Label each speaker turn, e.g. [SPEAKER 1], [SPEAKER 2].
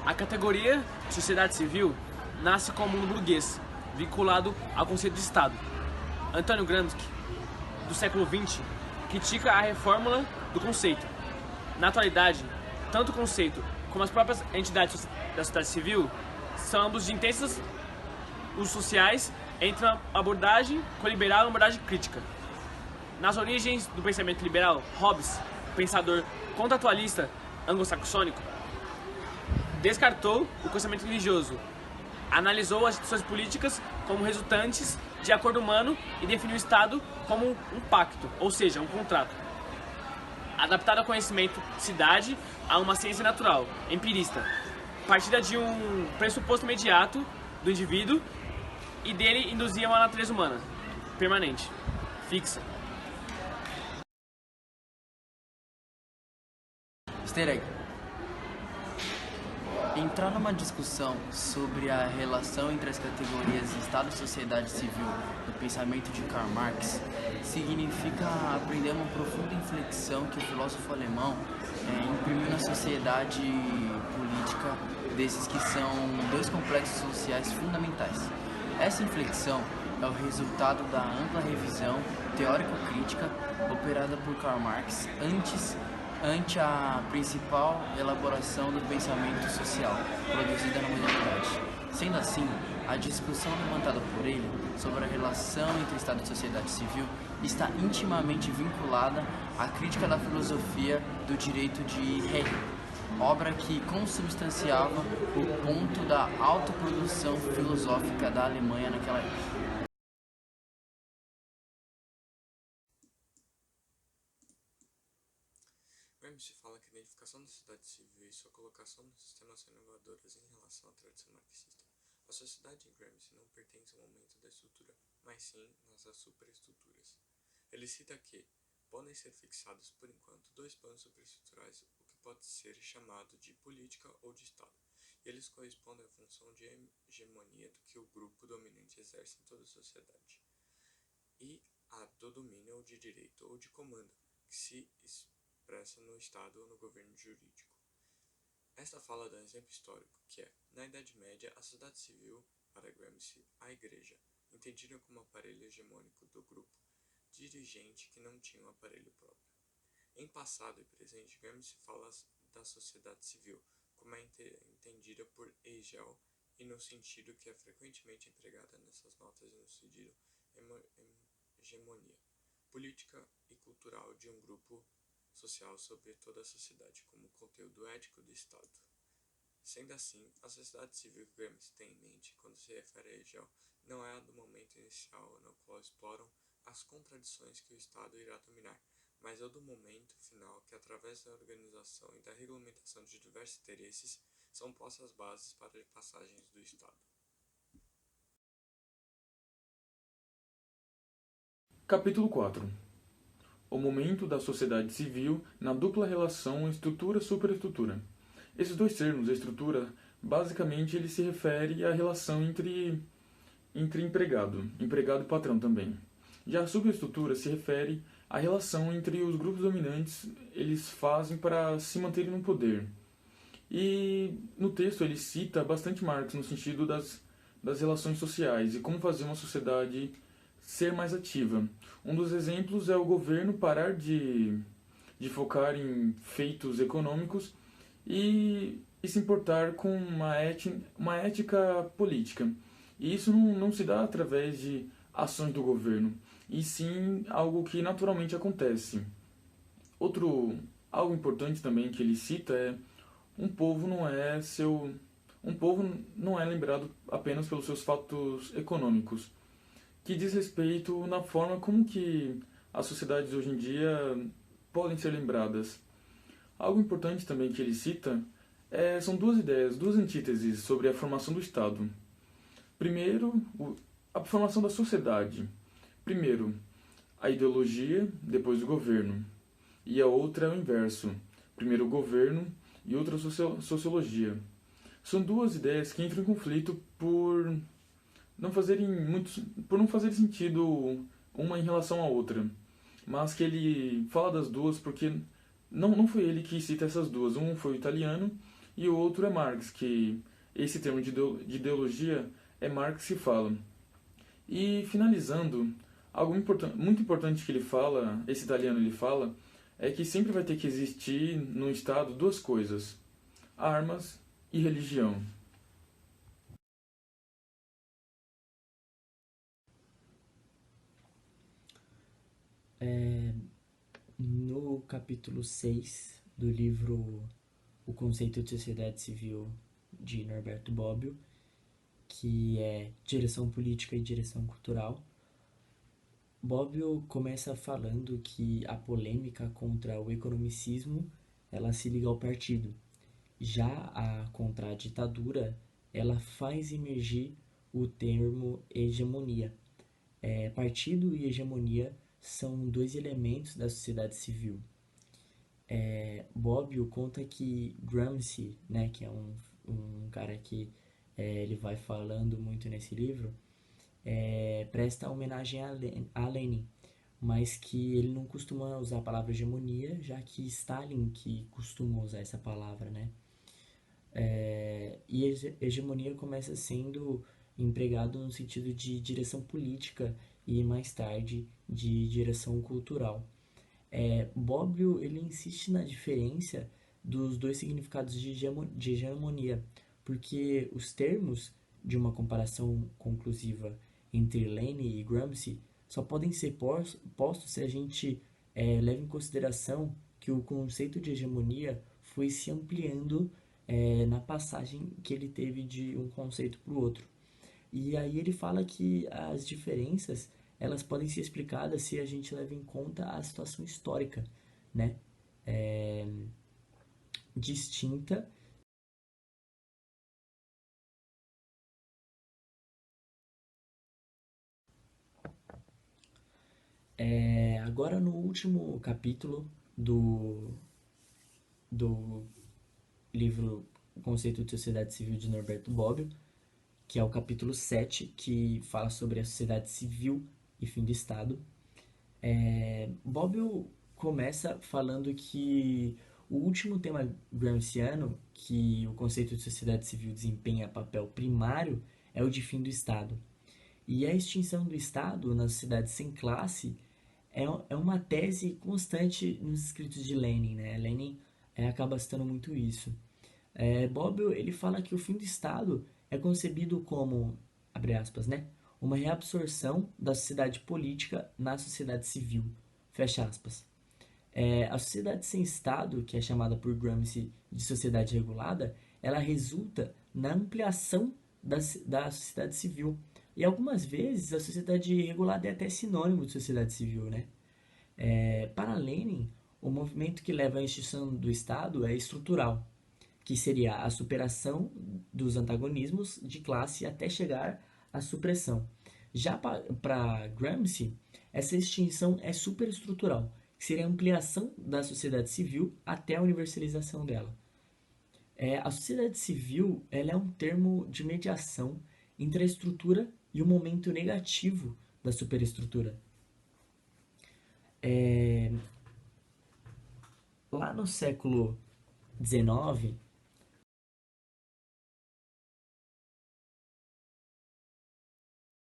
[SPEAKER 1] A categoria sociedade civil nasce como um burguês, vinculado ao conceito de Estado. Antônio Gramsci, do século XX, critica a reformula do conceito. Na atualidade, tanto o conceito como as próprias entidades da sociedade civil são ambos de intensos usos sociais entre uma abordagem coliberal e uma abordagem crítica. Nas origens do pensamento liberal, Hobbes, pensador contratualista anglo-saxônico, descartou o pensamento religioso, analisou as instituições políticas como resultantes de acordo humano e definiu o Estado como um pacto, ou seja, um contrato, adaptado ao conhecimento cidade a uma ciência natural, empirista, partida de um pressuposto imediato do indivíduo e dele induzia uma natureza humana, permanente, fixa.
[SPEAKER 2] Easter egg. Entrar numa discussão sobre a relação entre as categorias Estado e sociedade civil no pensamento de Karl Marx significa aprender uma profunda inflexão que o filósofo alemão imprimiu na sociedade política desses que são dois complexos sociais fundamentais. Essa inflexão é o resultado da ampla revisão teórico-crítica operada por Karl Marx ante a principal elaboração do pensamento social produzida na modernidade. Sendo assim, a discussão levantada por ele sobre a relação entre Estado e sociedade civil está intimamente vinculada à crítica da filosofia do direito de Hegel, obra que consubstanciava o ponto da autoprodução filosófica da Alemanha naquela época.
[SPEAKER 3] Gramsci fala que a identificação da sociedade civil e sua colocação no sistema são inovadoras em relação à tradição marxista. A sociedade de Gramsci não pertence ao momento da estrutura, mas sim nas superestruturas. Ele cita que podem ser fixados por enquanto dois planos superestruturais, o que pode ser chamado de política ou de Estado, e eles correspondem à função de hegemonia que o grupo dominante exerce em toda a sociedade, e a do domínio ou de direito ou de comando, que se expressa no Estado ou no governo jurídico. Esta fala dá um exemplo histórico, que é, na Idade Média, a sociedade civil, para Gramsci, a Igreja, entendida como aparelho hegemônico do grupo dirigente que não tinha um aparelho próprio. Em passado e presente, Gramsci fala da sociedade civil, como é entendida por Hegel e no sentido que é frequentemente empregada nessas notas no sentido hegemonia política e cultural de um grupo social sobre toda a sociedade, como conteúdo ético do Estado. Sendo assim, a sociedade civil que Gramsci tem em mente quando se refere a Hegel não é a do momento inicial no qual exploram as contradições que o Estado irá dominar, mas é o do momento final que, através da organização e da regulamentação de diversos interesses, são postas as bases para as passagens do Estado.
[SPEAKER 4] Capítulo 4. O momento da sociedade civil na dupla relação estrutura-superestrutura. Esses dois termos, a estrutura, basicamente ele se refere à relação entre empregado e patrão também. Já a superestrutura se refere à relação entre os grupos dominantes, eles fazem para se manterem no poder. E no texto ele cita bastante Marx no sentido das relações sociais e como fazer uma sociedade ser mais ativa. Um dos exemplos é o governo parar de focar em feitos econômicos e se importar com uma ética política. E isso não se dá através de ações do governo, e sim algo que naturalmente acontece. Algo importante também que ele cita é um povo não é lembrado apenas pelos seus fatos econômicos, que diz respeito na forma como que as sociedades hoje em dia podem ser lembradas. Algo importante também que ele cita são duas ideias, duas antíteses sobre a formação do Estado. Primeiro, a formação da sociedade. Primeiro, a ideologia, depois o governo. E a outra é o inverso. Primeiro o governo e outra sociologia. São duas ideias que entram em conflito por não fazerem sentido uma em relação à outra. Mas que ele fala das duas porque não foi ele que cita essas duas. Um foi o italiano e o outro é Marx, que esse termo de ideologia é Marx que fala. E finalizando, algo muito importante que ele fala, esse italiano ele fala, é que sempre vai ter que existir no Estado duas coisas: armas e religião.
[SPEAKER 5] No capítulo 6 do livro O Conceito de Sociedade Civil, de Norberto Bobbio, que é Direção Política e Direção Cultural, Bobbio começa falando que a polêmica contra o economicismo ela se liga ao partido. Já a contra a ditadura, ela faz emergir o termo hegemonia. Partido e hegemonia são dois elementos da sociedade civil. Bobbio conta que Gramsci, né, que é um cara que ele vai falando muito nesse livro, presta homenagem a Lenin, mas que ele não costuma usar a palavra hegemonia, já que Stalin que costuma usar essa palavra, né? E hegemonia começa sendo empregado no sentido de direção política e mais tarde de direção cultural. Bobbio ele insiste na diferença dos dois significados de hegemonia, porque os termos de uma comparação conclusiva entre Lenin e Gramsci só podem ser postos se a gente leva em consideração que o conceito de hegemonia foi se ampliando na passagem que ele teve de um conceito para o outro. E aí ele fala que as diferenças elas podem ser explicadas se a gente leva em conta a situação histórica, né? Distinta. Agora no último capítulo do livro O Conceito de Sociedade Civil de Norberto Bobbio, que é o capítulo 7, que fala sobre a sociedade civil e fim do Estado. Bobbio começa falando que o último tema gramsciano, que o conceito de sociedade civil desempenha papel primário, é o de fim do Estado. E a extinção do Estado nas sociedades sem classe é uma tese constante nos escritos de Lenin, né? Lenin acaba citando muito isso. Bobbio ele fala que o fim do Estado é concebido como, abre aspas, né, uma reabsorção da sociedade política na sociedade civil, fecha aspas. A sociedade sem Estado, que é chamada por Gramsci de sociedade regulada, ela resulta na ampliação da sociedade civil. E algumas vezes a sociedade regulada é até sinônimo de sociedade civil, né? Para Lenin, o movimento que leva à extinção do Estado é estrutural, que seria a superação dos antagonismos de classe até chegar à supressão. Já para Gramsci, essa extinção é superestrutural, que seria a ampliação da sociedade civil até a universalização dela. A sociedade civil ela é um termo de mediação entre a estrutura e o momento negativo da superestrutura. Lá no século XIX,